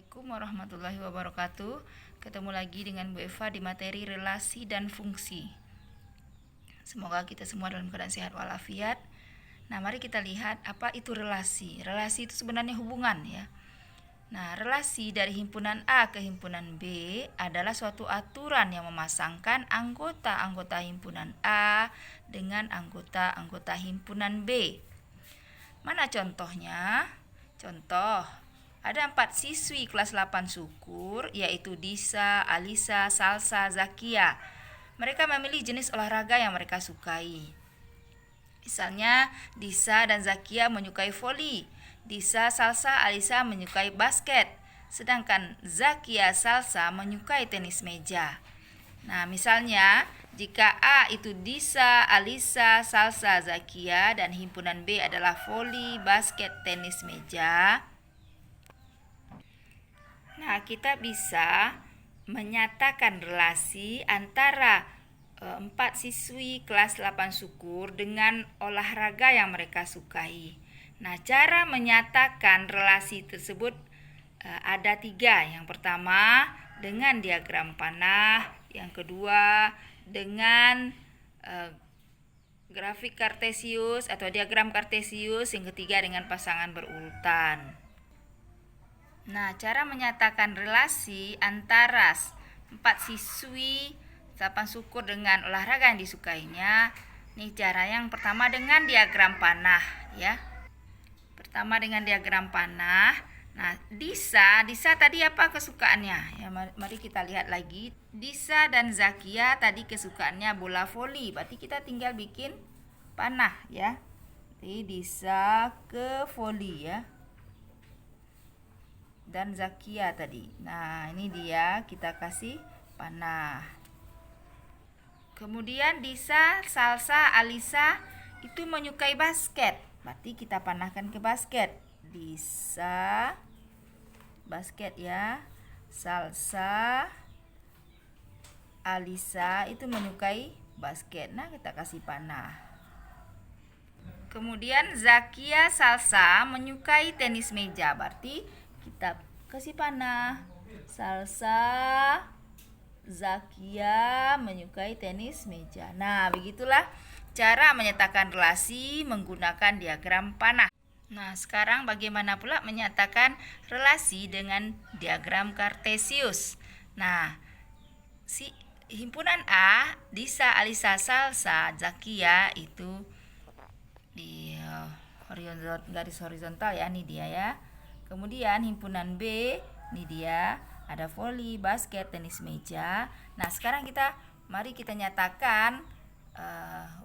Assalamualaikum warahmatullahi wabarakatuh. Ketemu lagi dengan Bu Eva di materi relasi dan fungsi. Semoga kita semua dalam keadaan sehat walafiat. Nah, mari kita lihat apa itu relasi. Relasi itu sebenarnya hubungan ya. Nah, relasi dari himpunan A ke himpunan B adalah suatu aturan yang memasangkan anggota-anggota himpunan A dengan anggota-anggota himpunan B. Mana contohnya? Contoh, ada 4 siswi kelas 8 Syukur, yaitu Disa, Alisa, Salsa, Zakia. Mereka memilih jenis olahraga yang mereka sukai. Misalnya, Disa dan Zakia menyukai voli. Disa, Salsa, Alisa menyukai basket. Sedangkan Zakia, Salsa menyukai tenis meja. Nah, misalnya, jika A itu Disa, Alisa, Salsa, Zakia, dan himpunan B adalah voli, basket, tenis meja. Nah, kita bisa menyatakan relasi antara 4 siswi kelas 8 Syukur dengan olahraga yang mereka sukai. Nah, cara menyatakan relasi tersebut ada 3. Yang pertama dengan diagram panah, yang kedua dengan grafik kartesius atau diagram kartesius, yang ketiga dengan pasangan berurutan. Nah, cara menyatakan relasi antara 4 siswi 8 Syukur dengan olahraga yang disukainya. Nih cara yang pertama dengan diagram panah ya. Pertama dengan diagram panah. Nah, Disa tadi apa kesukaannya? Ya, mari kita lihat lagi. Disa dan Zakia tadi kesukaannya bola voli. Berarti kita tinggal bikin panah ya. Jadi Disa ke voli ya. Dan Zakia tadi. Nah, ini dia, kita kasih panah. Kemudian Disa, Salsa, Alisa itu menyukai basket. Berarti kita panahkan ke basket. Disa basket ya. Salsa, Alisa itu menyukai basket. Nah, kita kasih panah. Kemudian Zakia, Salsa menyukai tenis meja. Berarti kita kasih panah. Salsa, Zakia menyukai tenis meja. Nah, begitulah cara menyatakan relasi menggunakan diagram panah. Nah, sekarang bagaimana pula menyatakan relasi dengan diagram kartesius? Nah, si himpunan A, Disa, Alisa, Salsa, Zakia itu di garis horizontal ya, ini dia ya. Kemudian himpunan B, ini dia, ada voli, basket, tenis meja. Nah, sekarang mari kita nyatakan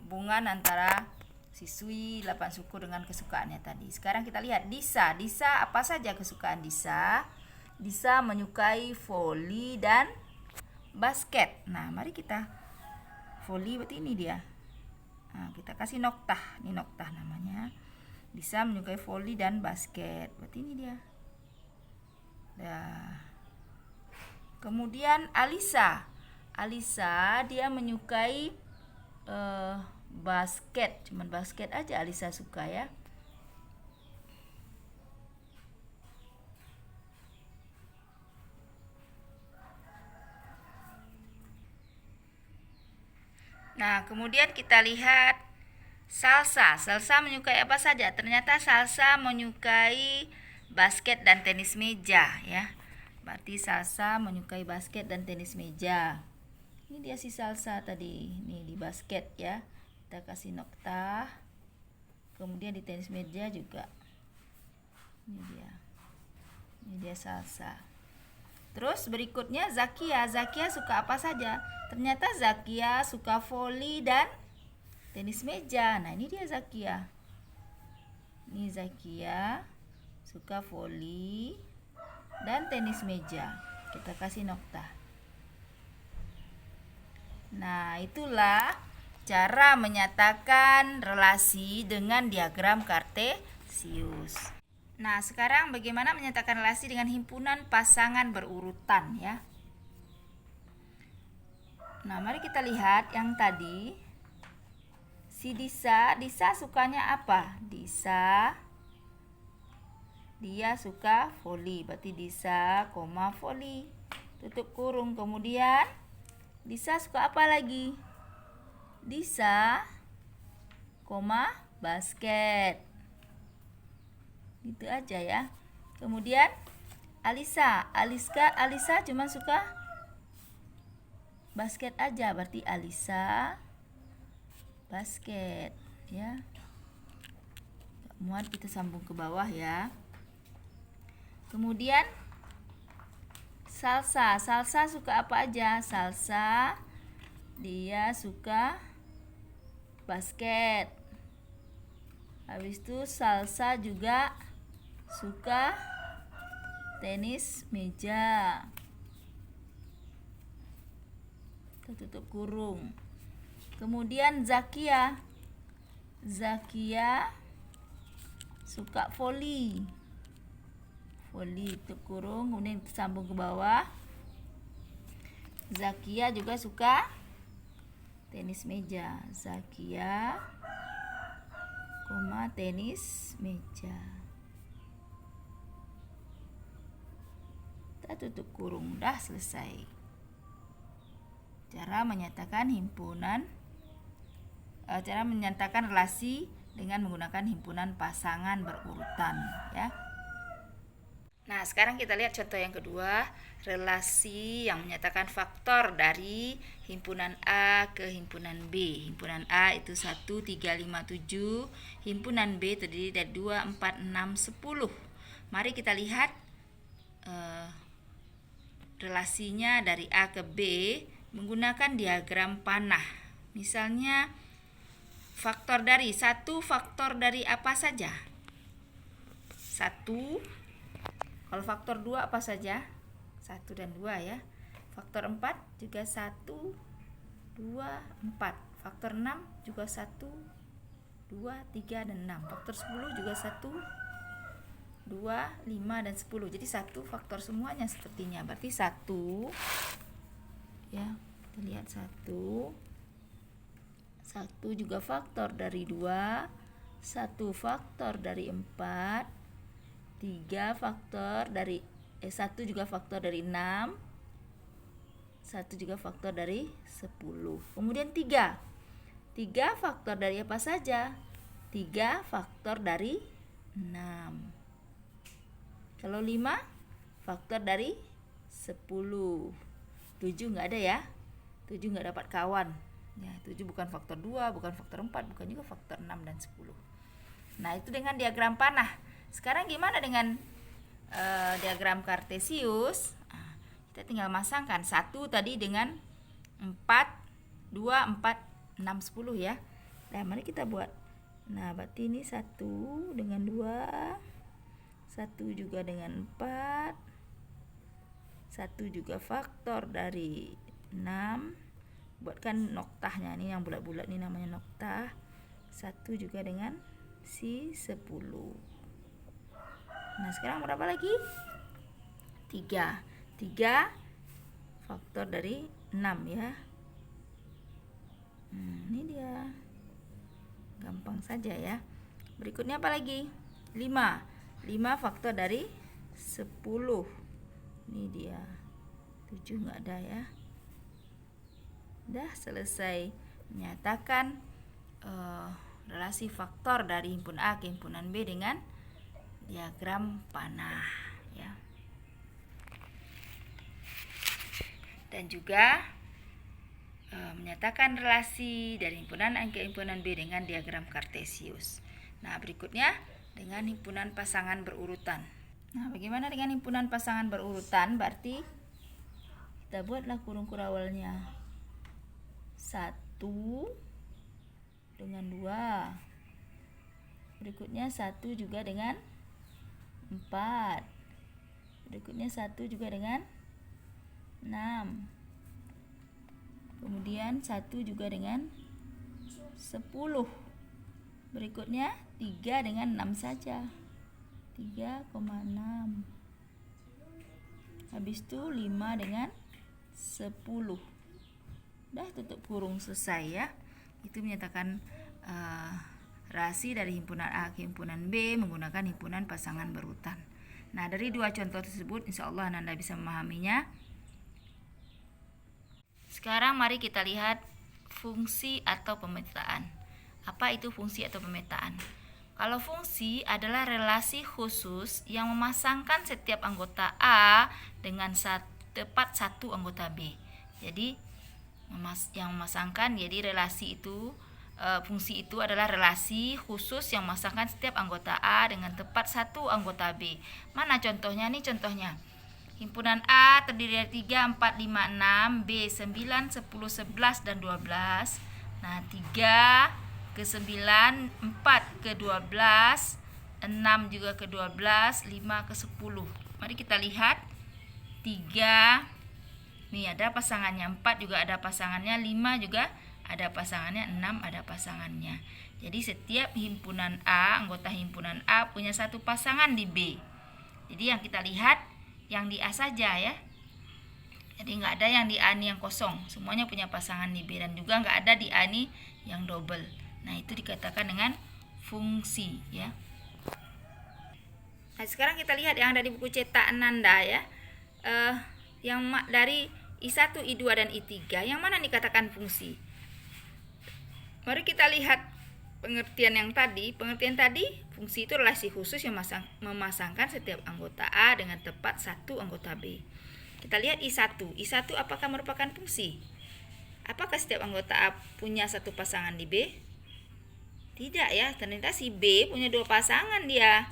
hubungan antara siswi 8 Syukur dengan kesukaannya tadi. Sekarang kita lihat Disa apa saja kesukaan Disa? Disa menyukai voli dan basket. Nah, mari kita voli, berarti ini dia. Nah, kita kasih noktah, ini noktah namanya. Disa menyukai voli dan basket. Berarti ini dia. Nah. Kemudian Alisa dia menyukai basket. Cuman basket aja Alisa suka ya. Nah, kemudian kita lihat Salsa menyukai apa saja? Ternyata Salsa menyukai basket dan tenis meja ya. Berarti Salsa menyukai basket dan tenis meja. Ini dia si Salsa tadi. Ini di basket ya. Kita kasih noktah. Kemudian di tenis meja juga. Ini dia. Ini dia Salsa. Terus berikutnya Zakia suka apa saja? Ternyata Zakia suka voli dan tenis meja. Nah, ini dia Zakia. Ini Zakia suka voli dan tenis meja. Kita kasih noktah. Nah, itulah cara menyatakan relasi dengan diagram kartesius. Nah, sekarang bagaimana menyatakan relasi dengan himpunan pasangan berurutan ya. Nah, mari kita lihat yang tadi. Si Disa sukanya apa? Disa dia suka voli. Berarti Disa, voli. Tutup kurung. Kemudian Disa suka apa lagi? Disa, basket. Gitu aja ya. Kemudian Alisa cuma suka basket aja. Berarti Alisa basket ya. Muat, kita sambung ke bawah ya. Kemudian Salsa suka apa aja? Salsa dia suka basket. Habis itu Salsa juga suka tenis meja. Kita tutup kurung. Kemudian Zakia suka voli. Tutup kurung. Kemudian kita sambung ke bawah. Zakia juga suka tenis meja. Zakia, tenis meja. Kita tutup kurung. Dah selesai. Cara menyatakan relasi dengan menggunakan himpunan pasangan berurutan ya. Nah, sekarang kita lihat contoh yang kedua, relasi yang menyatakan faktor dari himpunan A ke himpunan B. Himpunan A itu 1, 3, 5, 7. Himpunan B terdiri dari 2, 4, 6, 10. Mari kita lihat relasinya dari A ke B menggunakan diagram panah. Misalnya faktor dari apa saja? 1. Kalau faktor 2 apa saja? 1 dan 2 ya. Faktor 4 juga 1, 2, 4. Faktor 6 juga 1, 2, 3, dan 6. Faktor 10 juga 1, 2, 5, dan 10. Jadi 1 faktor semuanya sepertinya. Berarti 1 ya. Kita lihat 1 juga faktor dari 2, 1 faktor dari 4, 3 faktor dari 1 juga faktor dari 6, 1 juga faktor dari 10. Kemudian 3 faktor dari apa saja? 3 faktor dari 6. Kalau 5 faktor dari 10. 7 nggak ada ya. 7 nggak dapat kawan ya. 7 bukan faktor 2, bukan faktor 4, bukan juga faktor 6 dan 10. Nah, itu dengan diagram panah. Sekarang gimana dengan diagram kartesius? Kita tinggal masangkan 1 tadi dengan 4, 2, 4, 6, 10 ya. Nah, mari kita buat. Nah, berarti ini 1 dengan 2, 1 juga dengan 4, 1 juga faktor dari 6. Buatkan noktahnya, ini yang bulat-bulat ini namanya noktah. 1 juga dengan si 10. Nah, sekarang berapa lagi? 3 faktor dari 6 ya. Ini dia. Gampang saja ya. Berikutnya apa lagi? 5 faktor dari 10. Ini dia. 7 nggak ada ya. Udah selesai menyatakan relasi faktor dari himpunan A ke himpunan B dengan diagram panah ya. Dan juga menyatakan relasi dari himpunan A ke himpunan B dengan diagram kartesius. Nah, berikutnya dengan himpunan pasangan berurutan. Nah, bagaimana dengan himpunan pasangan berurutan? Berarti kita buatlah kurung kurawalnya. 1 dengan 2. Berikutnya 1 juga dengan 4. Berikutnya 1 juga dengan 6. Kemudian 1 juga dengan 10. Berikutnya 3 dengan 6 saja. 3,6. Habis itu 5 dengan 10. Udah tutup kurung, selesai ya. Itu menyatakan relasi dari himpunan A ke himpunan B menggunakan himpunan pasangan berurutan. Nah, dari dua contoh tersebut insya Allah Ananda bisa memahaminya. Sekarang mari kita lihat fungsi atau pemetaan. Apa itu fungsi atau pemetaan? Kalau fungsi adalah relasi khusus yang memasangkan setiap anggota A dengan tepat satu anggota B. Jadi yang memasangkan, jadi relasi itu, fungsi itu adalah relasi khusus yang memasangkan setiap anggota A dengan tepat satu anggota B. Mana contohnya nih? Contohnya himpunan A terdiri dari 3, 4, 5, 6, B 9, 10, 11, dan 12. Nah, 3 ke 9, 4 ke 12, 6 juga ke 12, 5 ke 10. Mari kita lihat 3, nih ada pasangannya, 4 juga ada pasangannya, 5 juga ada pasangannya, 6 ada pasangannya. Jadi setiap himpunan A, anggota himpunan A punya satu pasangan di B. Jadi yang kita lihat yang di A saja ya. Jadi nggak ada yang di A ini yang kosong, semuanya punya pasangan di B, dan juga nggak ada di A ini yang double. Nah, itu dikatakan dengan fungsi ya. Nah, sekarang kita lihat yang ada di buku cetak Ananda ya. Yang dari I1, I2, dan I3, yang mana dikatakan fungsi? Mari kita lihat pengertian yang tadi. Pengertian tadi, fungsi itu relasi khusus yang memasangkan setiap anggota A dengan tepat satu anggota B. Kita lihat I1. I1 apakah merupakan fungsi? Apakah setiap anggota A punya satu pasangan di B? Tidak ya, ternyata si B punya dua pasangan dia,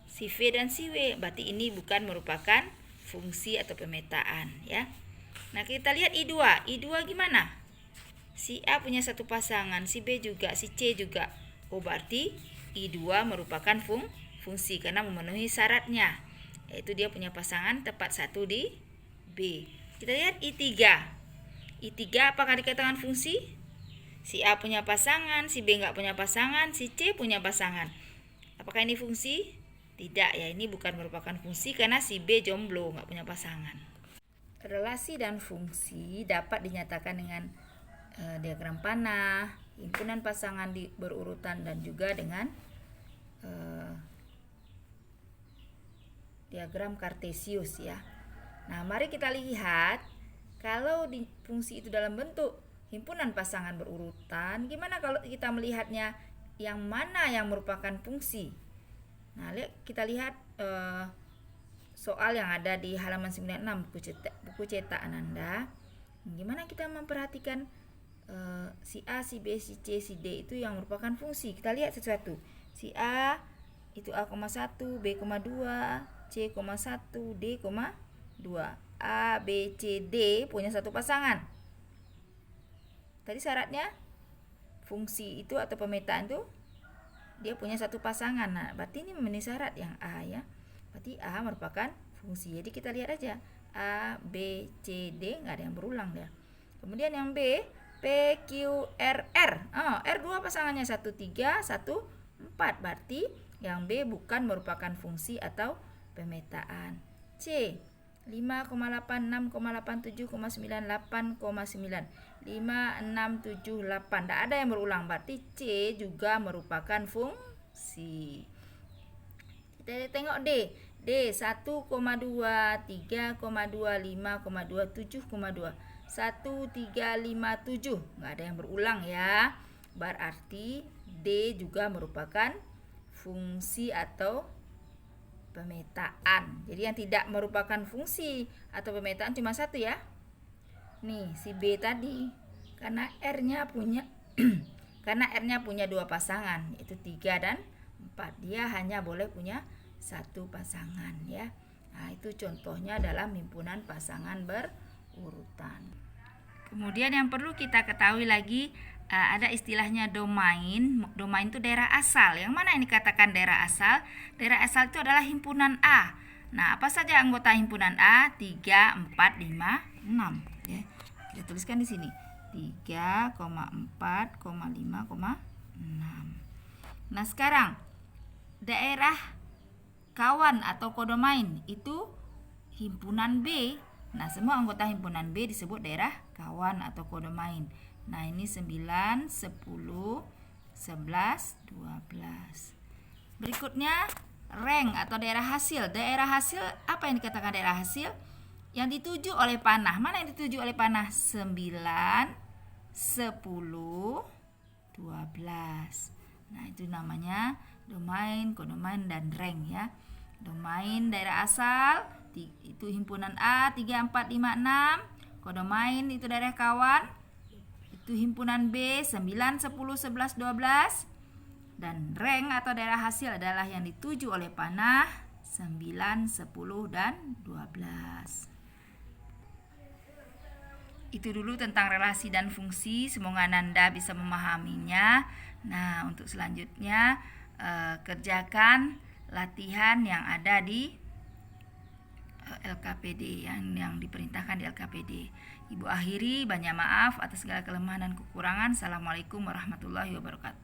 si V dan si W. Berarti ini bukan merupakan fungsi atau pemetaan ya. Nah, kita lihat I2. I2 gimana? Si A punya satu pasangan, si B juga, si C juga. Oh, berarti I2 merupakan fungsi karena memenuhi syaratnya, yaitu dia punya pasangan tepat satu di B. Kita lihat I3. I3 apakah dikatakan fungsi? Si A punya pasangan, si B nggak punya pasangan, si C punya pasangan. Apakah ini fungsi? Tidak ya, ini bukan merupakan fungsi karena si B jomblo, nggak punya pasangan. Relasi dan fungsi dapat dinyatakan dengan diagram panah, himpunan pasangan berurutan, dan juga dengan diagram kartesius ya. Nah, mari kita lihat kalau fungsi itu dalam bentuk himpunan pasangan berurutan, gimana kalau kita melihatnya yang mana yang merupakan fungsi? Nah, kita lihat soal yang ada di halaman 96 buku cetak Ananda. Gimana kita memperhatikan si A, si B, si C, si D itu yang merupakan fungsi? Kita lihat satu-satu. Si A itu A,1, B,2, C,1, D,2. A, B, C, D punya satu pasangan. Tadi syaratnya fungsi itu atau pemetaan itu dia punya satu pasangan. Nah, berarti ini memenuhi syarat yang A ya. Berarti A merupakan fungsi. Jadi kita lihat aja A, B, C, D, nggak ada yang berulang ya. Kemudian yang B, P, Q, R, R. R2 pasangannya 1, 3, 1, 4. Berarti yang B bukan merupakan fungsi atau pemetaan. C, 5,8, 6,8, 7,9, 8,9. 5, 6, 7, 8. Tidak ada yang berulang. Berarti C juga merupakan fungsi. Kita tengok D. D 1,2, 3,2, 5,2, 7,2. 1, 3, 5, 7. Nggak ada yang berulang ya. Berarti D juga merupakan fungsi atau pemetaan. Jadi yang tidak merupakan fungsi atau pemetaan cuma satu ya. Nih, si B tadi karena R-nya punya karena R-nya punya dua pasangan, yaitu 3 dan 4. Dia hanya boleh punya satu pasangan ya. Nah, itu contohnya dalam himpunan pasangan berurutan. Kemudian yang perlu kita ketahui lagi, ada istilahnya domain. Domain itu daerah asal. Yang mana ini katakan daerah asal? Daerah asal itu adalah himpunan A. Nah, apa saja anggota himpunan A? 3, 4, 5, 6 ya. Kita tuliskan di sini 3,4,5,6. Nah, sekarang daerah kawan atau kodomain itu himpunan B. Nah, semua anggota himpunan B disebut daerah kawan atau kodomain. Nah, ini 9, 10, 11, 12. Berikutnya rank atau daerah hasil. Daerah hasil, apa yang dikatakan daerah hasil? Yang dituju oleh panah. Mana yang dituju oleh panah? 9, 10, 12. Nah, itu namanya domain, kodomain, dan rank ya. Domain daerah asal itu himpunan A 3, 4, 5, 6. Kodomain itu daerah kawan itu himpunan B 9, 10, 11, 12. Dan rank atau daerah hasil adalah yang dituju oleh panah 9, 10, dan 12. Itu dulu tentang relasi dan fungsi. Semoga Nanda bisa memahaminya. Nah, untuk selanjutnya kerjakan latihan yang ada di LKPD yang diperintahkan di LKPD. Ibu akhiri, banyak maaf atas segala kelemahan dan kekurangan. Assalamualaikum warahmatullahi wabarakatuh.